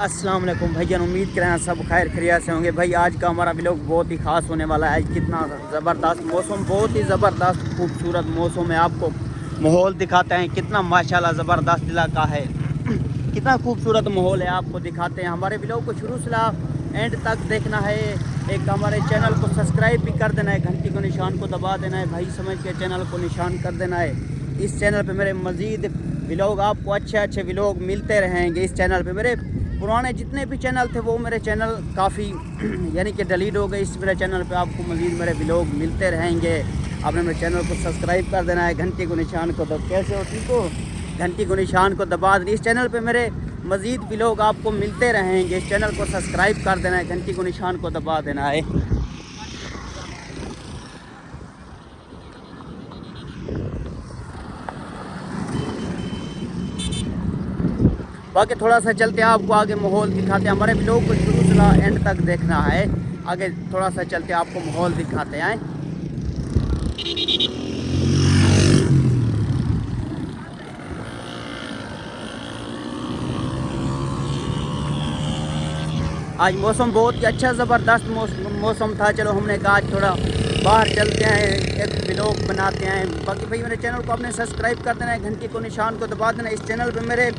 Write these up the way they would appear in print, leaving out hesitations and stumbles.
अस्सलाम वालेकुम भैया, उम्मीद करें सब खैर खैरियत से होंगे। भाई आज का हमारा व्लॉग बहुत ही ख़ास होने वाला है। कितना ज़बरदस्त मौसम, बहुत ही ज़बरदस्त खूबसूरत मौसम है। आपको माहौल दिखाते हैं, कितना माशाल्लाह ज़बरदस्त इलाका है, कितना खूबसूरत माहौल है। आपको दिखाते हैं। हमारे व्लॉग को शुरू से एंड तक देखना है। एक हमारे चैनल को सब्सक्राइब भी कर देना है, घंटी को निशान को दबा देना है, भाई समझ के चैनल को निशान कर देना है। इस चैनल पे मेरे मज़ीद व्लॉग, आपको अच्छे अच्छे व्लॉग मिलते रहेंगे। इस चैनल पे मेरे पुराने जितने भी चैनल थे वो मेरे चैनल काफ़ी यानी कि डिलीट हो गए। इस मेरे चैनल पे आपको मज़ीद मेरे व्लॉग मिलते रहेंगे। आपने मेरे चैनल को सब्सक्राइब कर देना है, घंटी को निशान को कैसे हो ठीक हो, घंटी को निशान को दबा दें। इस चैनल पे मेरे मज़ीद व्लॉग आपको मिलते रहेंगे। इस चैनल को सब्सक्राइब कर देना है, घंटी को निशान को दबा देना है। बाकी थोड़ा सा चलते हैं, आपको आगे माहौल दिखाते हैं। हमारे व्लॉग को शुरू से एंड तक देखना है। आगे थोड़ा सा चलते हैं, आपको माहौल दिखाते हैं। आज मौसम बहुत ही अच्छा ज़बरदस्त मौसम था। चलो हमने कहा आज थोड़ा बाहर चलते हैं, एक व्लॉग बनाते हैं। बाकी भाई मेरे चैनल को आपने सब्सक्राइब कर देना है, घंटी को निशान को दबा देना। इस चैनल पे मेरे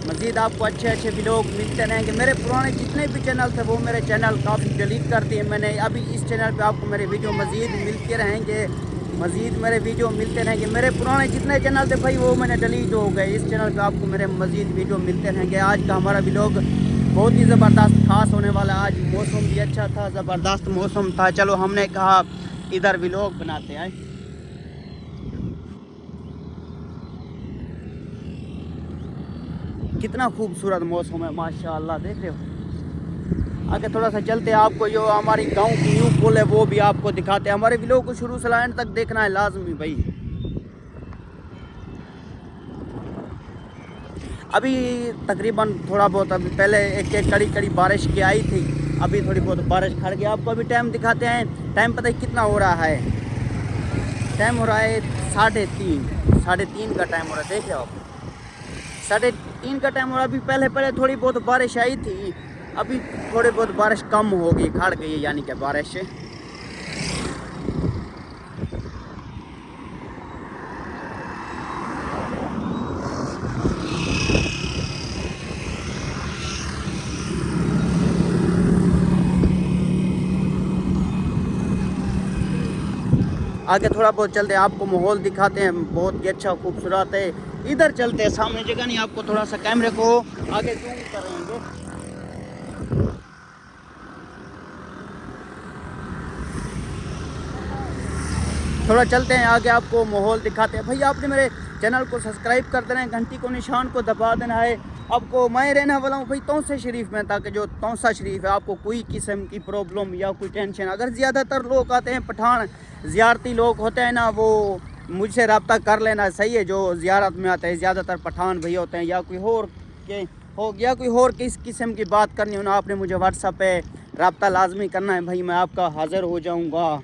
मज़ीद आपको अच्छे अच्छे व्लॉग मिलते रहेंगे। मेरे पुराने जितने भी चैनल थे वो मेरे चैनल काफ़ी डिलीट कर दिए मैंने। अभी इस चैनल पे आपको मेरे वीडियो मज़ीद मिलते रहेंगे, मज़ीद मेरे वीडियो मिलते रहेंगे। मेरे पुराने जितने चैनल थे भाई वो मैंने डिलीट हो गए। इस चैनल पे आपको मेरे मज़ीद वीडियो मिलते रहेंगे। आज का हमारा व्लॉग बहुत ही ज़बरदस्त खास होने वाला है। आज मौसम भी अच्छा था, ज़बरदस्त मौसम था। चलो हमने कहा इधर व्लॉग बनाते हैं। कितना खूबसूरत मौसम है माशाल्लाह, देख रहे हो। आगे थोड़ा सा चलते हैं, आपको जो हमारी गांव की न्यू पुल है वो भी आपको दिखाते हैं। हमारे व्लॉग को शुरू से एंड तक देखना है लाजमी भाई। अभी तकरीबन थोड़ा बहुत, अभी पहले एक एक कड़ी कड़ी बारिश की आई थी, अभी थोड़ी बहुत बारिश खड़ गई। आपको अभी टाइम दिखाते हैं। टाइम पता है कितना हो रहा है? टाइम हो रहा है 3:30 का टाइम हो रहा है। देख रहे हो आप, 3:30 का टाइम हो रहा है। अभी पहले पहले थोड़ी बहुत बारिश आई थी, अभी थोड़ी बहुत बारिश कम हो गई, खड़ गई है यानी कि बारिश। आगे थोड़ा बहुत चलते हैं, आपको माहौल दिखाते हैं, बहुत ही अच्छा खूबसूरत है। इधर चलते हैं, सामने जगह नहीं, आपको थोड़ा सा कैमरे को आगे जूम करेंगे। थोड़ा चलते हैं आगे, आपको माहौल दिखाते हैं। भाई आपने मेरे चैनल को सब्सक्राइब कर देना है, घंटी को निशान को दबा देना है। आपको मैं रहने वाला हूँ भाई तौसा शरीफ में, ताकि जो तौसा शरीफ है आपको कोई किस्म की प्रॉब्लम या कोई टेंशन, अगर ज़्यादातर लोग आते हैं पठान ज़ियारती लोग होते हैं ना, वो मुझसे रब्ता कर लेना सही है। जो ज़ियारत में आते हैं ज़्यादातर पठान भैया होते हैं, या कोई और के हो गया, कोई और किस किस्म की बात करनी हो ना, आपने मुझे व्हाट्सएप पे रब्ता लाजमी करना है भाई, मैं आपका हाज़िर हो जाऊँगा।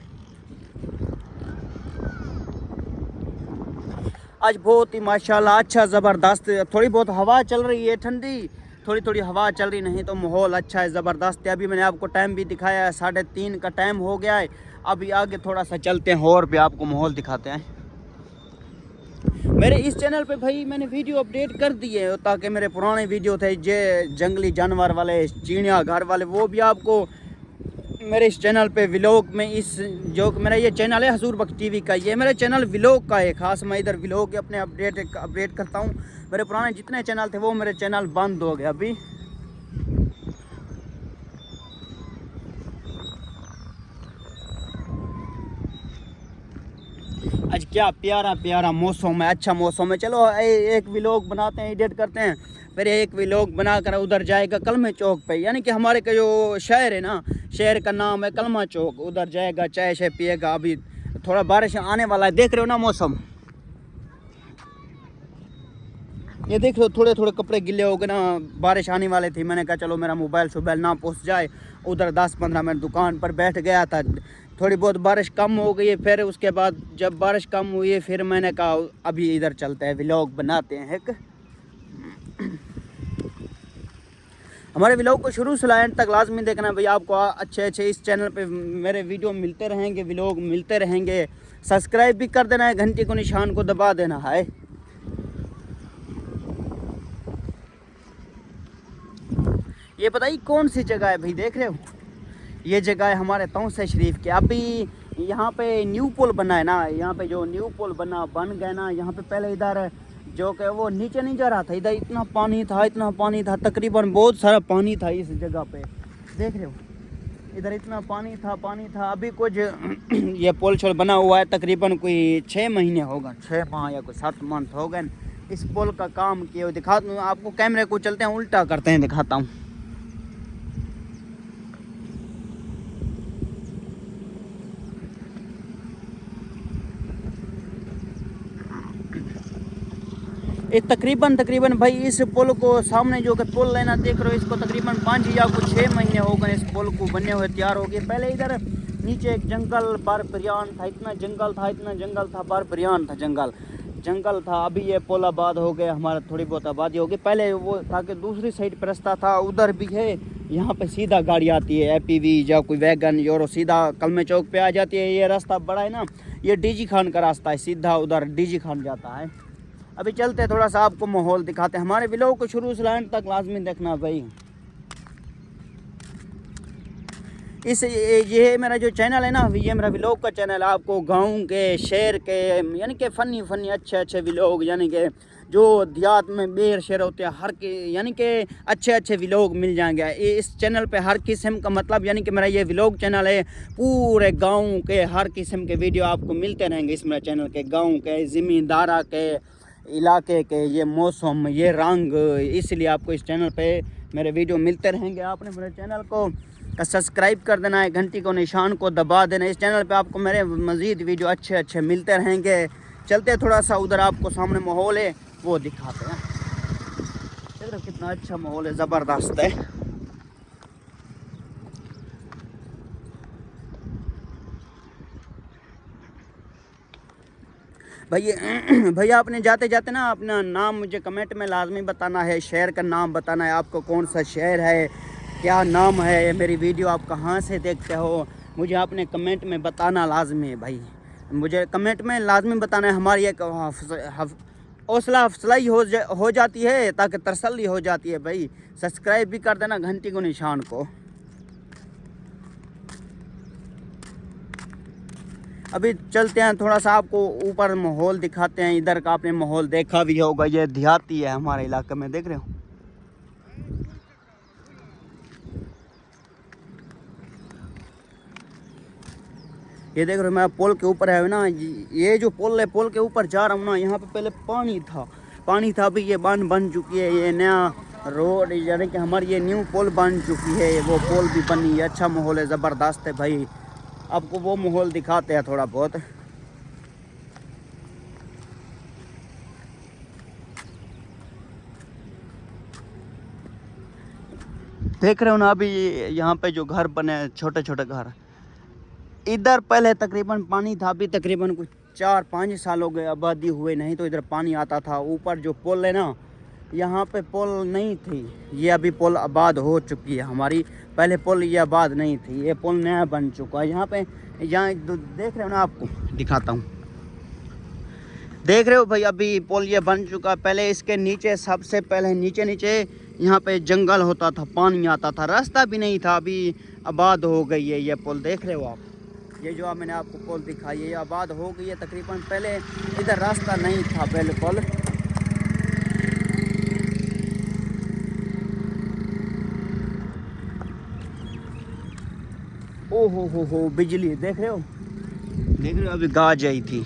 आज बहुत ही माशाल्लाह अच्छा ज़बरदस्त, थोड़ी बहुत हवा चल रही है ठंडी, थोड़ी थोड़ी हवा चल रही, नहीं तो माहौल अच्छा है, ज़बरदस्त है। अभी मैंने आपको टाइम भी दिखाया है, 3:30 का टाइम हो गया है। अभी आगे थोड़ा सा चलते हैं और भी आपको माहौल दिखाते हैं। मेरे इस चैनल पे भाई मैंने वीडियो अपडेट कर दिए है, ताकि मेरे पुराने वीडियो थे जे जंगली जानवर वाले, चिड़िया घर वाले, वो भी आपको मेरे इस चैनल पे व्लॉग में, इस जो मेरा ये चैनल है हजूर बख्श टीवी का, ये मेरा चैनल व्लॉग का है खास। मैं इधर व्लॉग अपने अपडेट करता हूँ। मेरे पुराने जितने चैनल थे वो मेरे चैनल बंद हो गए अभी। आज क्या प्यारा प्यारा मौसम है, अच्छा मौसम है। चलो एक व्लॉग बनाते हैं, एडिट करते हैं, फिर एक व्लॉग बनाकर उधर जाएगा कलमा चौक पे, यानी कि हमारे का जो शहर है ना, शहर का नाम है कलमा चौक, उधर जाएगा, चाय शाय पिएगा। अभी थोड़ा बारिश आने वाला है, देख रहे हो ना मौसम, ये देख लो, थोड़े थोड़े कपड़े गिले हो गए ना, बारिश आने वाले थी। मैंने कहा चलो मेरा मोबाइल शोबाइल ना पहुंच जाए। उधर 10-15 मिनट दुकान पर बैठ गया था, थोड़ी बहुत बारिश कम हो गई है। फिर उसके बाद जब बारिश कम हुई है, फिर मैंने कहा अभी इधर चलते हैं, व्लॉग बनाते हैं एक। हमारे व्लॉग को शुरू से एंड तक लाजमी देखना भाई, आपको अच्छे अच्छे इस चैनल पे मेरे वीडियो मिलते रहेंगे, व्लॉग मिलते रहेंगे। सब्सक्राइब भी कर देना है, घंटी को निशान को दबा देना है। ये बताइए कौन सी जगह है भाई, देख रहे हो? ये जगह है हमारे तौसे शरीफ के। अभी यहाँ पे न्यू पुल बना है ना, यहाँ पे जो न्यू पुल बन गया ना, यहाँ पे पहले इधर जो कि वो नीचे नहीं जा रहा था, इधर इतना पानी था, इतना पानी था, तकरीबन बहुत सारा पानी था इस जगह पे, देख रहे हो? इधर इतना पानी था। अभी कुछ ये पुल छोल बना हुआ है, तकरीबन कोई 6 महीने होगा, 6 माह या कोई 7 मंथ हो गए इस पुल का काम किए। दिखाता हूँ आपको, कैमरे को चलते हैं उल्टा करते हैं, दिखाता हूँ। ये तकरीबन भाई इस पुल को सामने जो कि पुल लेना देख रहे हो, इसको तकरीबन 5 या कुछ 6 महीने हो गए इस पुल को बने हुए, तैयार हो गए। पहले इधर नीचे एक जंगल बारबरियान था, इतना जंगल था, बारबरियान था, जंगल था। अभी ये पुल आबाद हो गया, हमारा थोड़ी बहुत आबादी हो गई। पहले वो था कि दूसरी साइड पर रास्ता था, उधर भी है, यहाँ पे सीधा गाड़ी आती है, APV या कोई वैगन यूरो सीधा कलमे चौक पे आ जाती है। ये रास्ता बड़ा है ना, ये DG खान का रास्ता है, सीधा उधर DG खान जाता है। अभी चलते थोड़ा सा आपको माहौल दिखाते हैं। हमारे व्लॉग को शुरू से एंड तक लाजमी देखना भाई। ये मेरा जो चैनल है ना, ये मेरा व्लॉग का चैनल है। आपको गांव के, शहर के, यानी कि फ़नी अच्छे व्लॉग, यानी कि जो देहात में बेर शेर होते हैं, हर के यानी कि अच्छे व्लॉग मिल जाएंगे इस चैनल पे। हर किस्म का मतलब, यानी कि मेरा ये व्लॉग चैनल है, पूरे गाँव के हर किस्म के वीडियो आपको मिलते रहेंगे इस मेरा चैनल के। गाँव के, ज़मींदारा के, इलाके के, ये मौसम, ये रंग, इसलिए आपको इस चैनल पे मेरे वीडियो मिलते रहेंगे। आपने मेरे चैनल को सब्सक्राइब कर देना है, घंटी को निशान को दबा देना। इस चैनल पे आपको मेरे मज़ीद वीडियो अच्छे मिलते रहेंगे। चलते थोड़ा सा उधर, आपको सामने माहौल है वो दिखाते हैं। देख रहे कितना अच्छा माहौल है, ज़बरदस्त है भैया आपने जाते जाते ना अपना नाम मुझे कमेंट में लाजमी बताना है, शहर का नाम बताना है, आपको कौन सा शहर है, क्या नाम है, मेरी वीडियो आप कहाँ से देखते हो, मुझे आपने कमेंट में बताना लाजमी है भाई। मुझे कमेंट में लाजमी बताना है, हमारी एक हौसला अफसलाई हो जाती है, ताकि तसल्ली हो जाती है भाई। सब्सक्राइब भी कर देना, घंटी को निशान को। अभी चलते हैं थोड़ा सा, आपको ऊपर माहौल दिखाते हैं। इधर का आपने माहौल देखा भी होगा, ये देहाती है हमारे इलाके में, देख रहे हो? ये देख रहे हो, मैं पुल के ऊपर है ना, ये जो पुल है, पुल के ऊपर जा रहा हूँ ना, यहाँ पे पहले पानी था, अभी ये बन चुकी है, ये नया रोड, यानी कि हमारी ये न्यू पुल बन चुकी है, वो पुल भी बनी है। अच्छा माहौल है, ज़बरदस्त है भाई। आपको वो माहौल दिखाते हैं थोड़ा बहुत। देख रहे हो ना, अभी यहाँ पे जो घर बने, छोटे घर, इधर पहले तकरीबन पानी था, अभी तकरीबन कुछ 4-5 साल हो गए आबादी हुए, नहीं तो इधर पानी आता था। ऊपर जो पुल है ना, यहाँ पे पुल नहीं थी, ये अभी पुल आबाद हो चुकी है हमारी। पहले पुल ये आबाद नहीं थी, ये पुल नया बन चुका है। यहाँ पे देख रहे हो ना, आपको दिखाता हूँ, देख रहे हो भाई, अभी पुल ये बन चुका है। पहले इसके नीचे, सबसे पहले नीचे यहाँ पे जंगल होता था, पानी आता था, रास्ता भी नहीं था, अभी आबाद हो गई है ये पुल। देख रहे हो आप, ये जो मैंने आपको पुल दिखाई है, ये आबाद हो गई है तकरीबन। पहले इधर रास्ता नहीं था बिल्कुल। ओ हो बिजली, देख रहे हो? अभी गाज आई थी।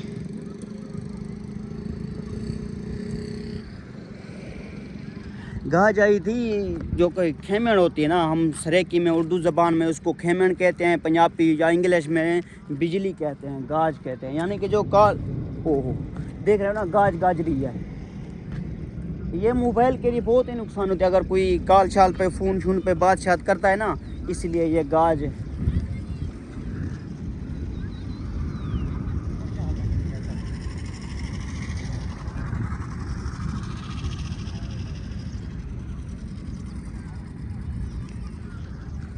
गाज आई थी, जो कोई खेमण होती है ना, हम सरेकी में, उर्दू ज़बान में उसको खेमण कहते हैं, पंजाबी या इंग्लिश में बिजली कहते हैं, गाज कहते हैं। यानी कि जो काल, ओहो देख रहे हो ना, गाज रही है। ये मोबाइल के लिए बहुत ही नुकसान होता है, अगर कोई काल शाल पे, फ़ोन शून पे बात करता है ना, इसलिए ये गाज।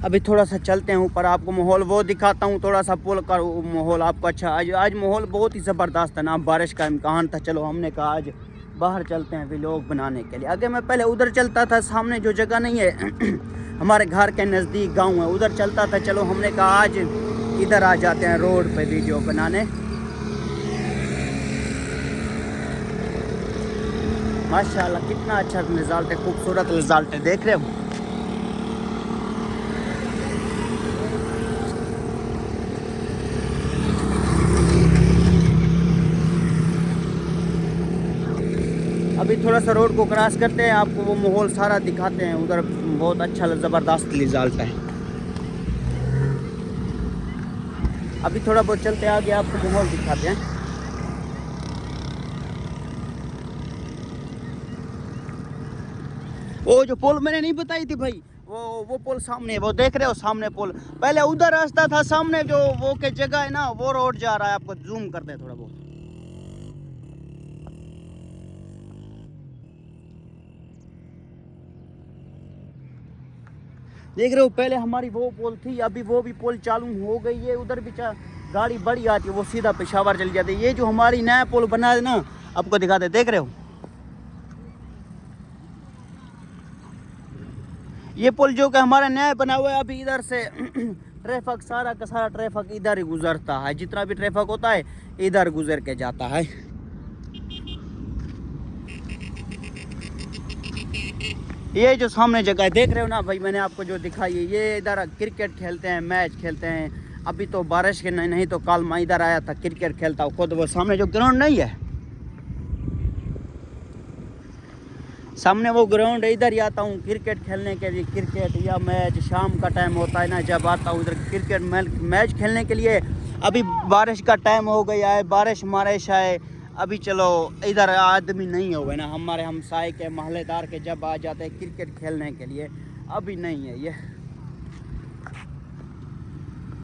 अभी थोड़ा सा चलते हैं ऊपर, आपको माहौल वो दिखाता हूँ, थोड़ा सा पुल का माहौल आपको अच्छा। आज माहौल बहुत ही ज़बरदस्त है ना, बारिश का इम्कान था। चलो हमने कहा आज बाहर चलते हैं व्लॉग बनाने के लिए। अगर मैं पहले उधर चलता था, सामने जो जगह नहीं है हमारे घर के नज़दीक गांव है, उधर चलता था। चलो हमने कहा आज इधर आ जाते हैं रोड पे वीडियो बनाने। माशाल्लाह कितना अच्छा रिजल्ट है, खूबसूरत रिजल्ट है, देख रहे हो। अभी थोड़ा सा रोड को क्रॉस करते हैं, आपको वो माहौल सारा दिखाते हैं। उधर बहुत अच्छा ज़बरदस्त रिजल्ट है। अभी थोड़ा बहुत चलते आगे, आपको माहौल दिखाते हैं। वो जो पुल मैंने नहीं बताई थी भाई, वो पुल सामने, वो देख रहे हो सामने पुल। पहले उधर रास्ता था, सामने जो वो के जगह है ना, वो रोड जा रहा है। आपको जूम करते हैं थोड़ा बहुत। देख रहे हो, पहले हमारी वो पुल थी, अभी वो भी पुल चालू हो गई है। उधर भी गाड़ी बड़ी आती है, वो सीधा पेशावर चली जाती है। ये जो हमारी नया पुल बना है ना, आपको दिखाते, देख रहे हो ये पुल जो कि हमारा नया बना हुआ है। अभी इधर से ट्रैफिक सारा का सारा ट्रैफिक इधर ही गुजरता है, जितना भी ट्रैफिक होता है इधर गुजर के जाता है। ये जो सामने जगह देख रहे हो ना भाई, मैंने आपको जो दिखाई है, ये इधर क्रिकेट खेलते हैं, मैच खेलते हैं। अभी तो बारिश के नहीं तो कल मैं इधर आया था, क्रिकेट खेलता हूँ खुद। वो सामने जो ग्राउंड नहीं है, सामने वो ग्राउंड है, इधर ही आता हूँ क्रिकेट खेलने के लिए। क्रिकेट या मैच शाम का टाइम होता है ना, जब आता हूँ इधर क्रिकेट मैच खेलने के लिए। अभी बारिश का टाइम हो गया है, बारिश है। अभी चलो इधर आदमी नहीं हुए ना, हमारे हमसाए के महल्लेदार के जब आ जाते हैं क्रिकेट खेलने के लिए, अभी नहीं है ये।